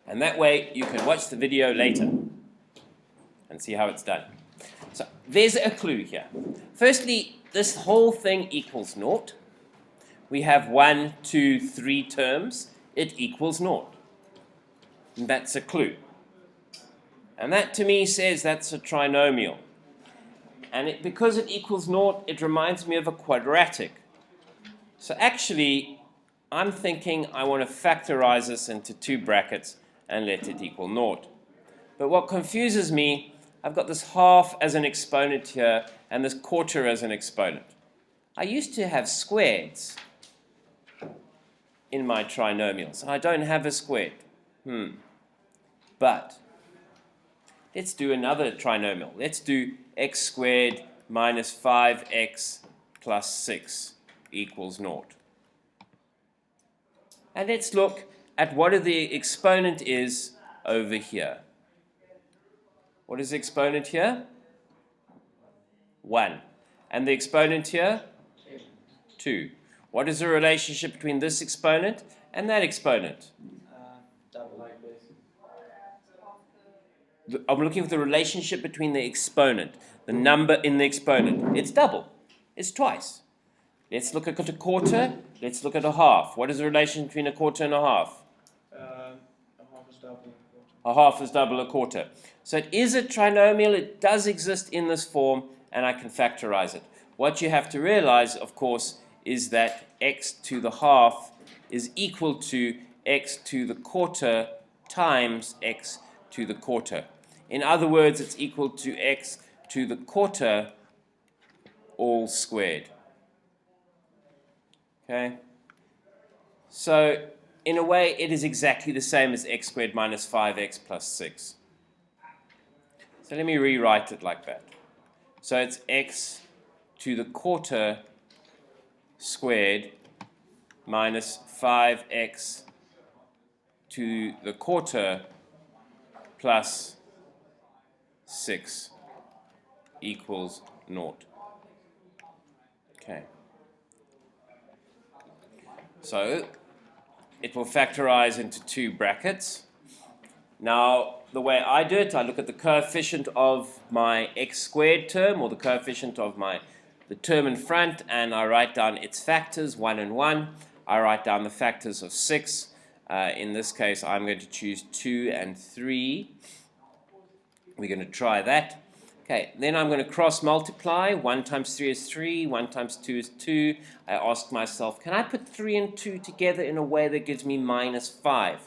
And that way you can watch the video later and see how it's done. So there's a clue here. Firstly, this whole thing equals naught. We have 1, 2, 3 terms. It equals naught. And that's a clue. And that to me says that's a trinomial. And because it equals naught, it reminds me of a quadratic. So actually, I'm thinking I want to factorize this into 2 brackets and let it equal naught. But what confuses me, I've got this half as an exponent here and this quarter as an exponent. I used to have squares in my trinomials. I don't have a squared. But let's do another trinomial. Let's do x squared minus 5x plus 6 equals naught. And let's look at what the exponent is over here. What is the exponent here? 1. And the exponent here? 2. What is the relationship between this exponent and that exponent? I'm looking for the relationship between the exponent, the number in the exponent. It's double. It's twice. Let's look at a quarter. Let's look at a half. What is the relation between a quarter and a half? A half is double a quarter. A half is double a quarter. So it is a trinomial. It does exist in this form, and I can factorize it. What you have to realize, of course, is that x to the half is equal to x to the quarter times x to the quarter. In other words, it's equal to x to the quarter all squared. Okay? So, in a way, it is exactly the same as x squared minus 5x plus 6. So let me rewrite it like that. So it's x to the quarter squared minus 5x to the quarter plus 6 equals naught. Okay. So it will factorize into 2 brackets. Now, the way I do it, I look at the coefficient of my x squared term, or the coefficient of the term in front, and I write down its factors, 1 and 1. I write down the factors of 6. In this case, I'm going to choose 2 and 3. We're going to try that. Okay, then I'm going to cross multiply. 1 times 3 is 3, 1 times 2 is 2. I ask myself, can I put 3 and 2 together in a way that gives me minus 5?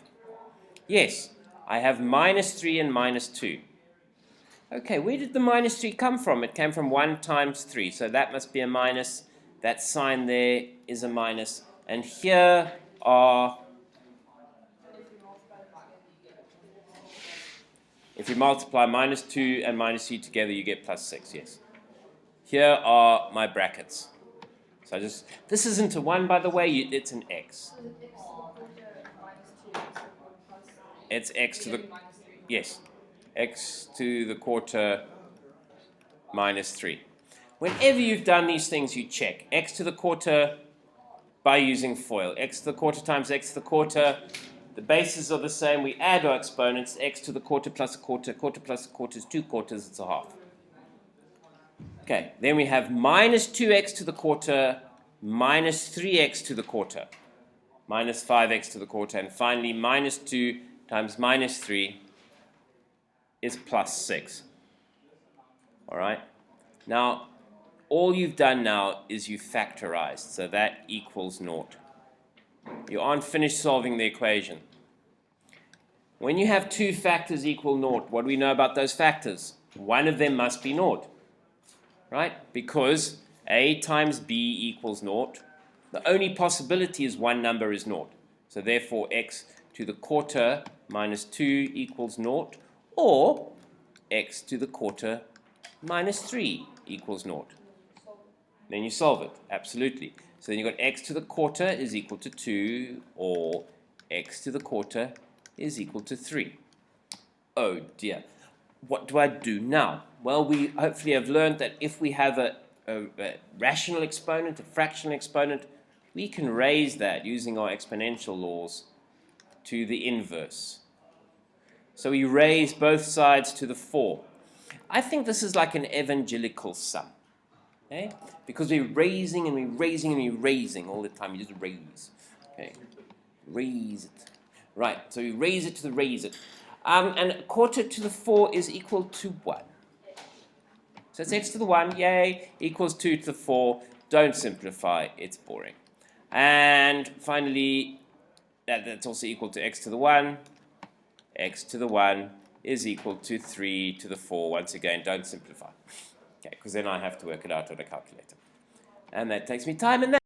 Yes, I have minus 3 and minus 2. Okay, where did the minus 3 come from? It came from 1 times 3, so that must be a minus. That sign there is a minus. And here are, if you multiply minus 2 and minus 3 together, you get plus 6, yes. Here are my brackets. So this isn't a 1, by the way, it's an x. It's x to the, yes, x to the quarter minus 3. Whenever you've done these things, you check. X to the quarter by using FOIL. X to the quarter times x to the quarter. The bases are the same. We add our exponents. X to the quarter plus a quarter. Quarter plus a quarter is 2 quarters. It's a half. Okay, then we have minus 2x to the quarter minus 3x to the quarter minus 5x to the quarter. And finally, minus 2 times minus 3 is plus 6. All right? Now, all you've done now is you factorized. So that equals naught. You aren't finished solving the equation. When you have 2 factors equal naught, what do we know about those factors? One of them must be naught. Right? Because a times b equals naught. The only possibility is one number is naught. So therefore, x to the quarter minus 2 equals naught, or x to the quarter minus 3 equals naught. Then you solve it, absolutely. So then you've got x to the quarter is equal to 2, or x to the quarter is equal to 3. Oh dear. What do I do now? Well, we hopefully have learned that if we have a rational exponent, a fractional exponent, we can raise that using our exponential laws to the inverse. So we raise both sides to the 4. I think this is like an evangelical sum. Okay? Because we're raising and we're raising and we're raising all the time. You just raise. Okay? Raise it. Right, so we raise it to the raise it. And a quarter to the 4 is equal to 1. So it's x to the 1, yay, equals 2 to the 4. Don't simplify, it's boring. And finally, that's also equal to x to the 1. X to the 1 is equal to 3 to the 4. Once again, don't simplify. Okay, because then I have to work it out on a calculator. And that takes me time, and that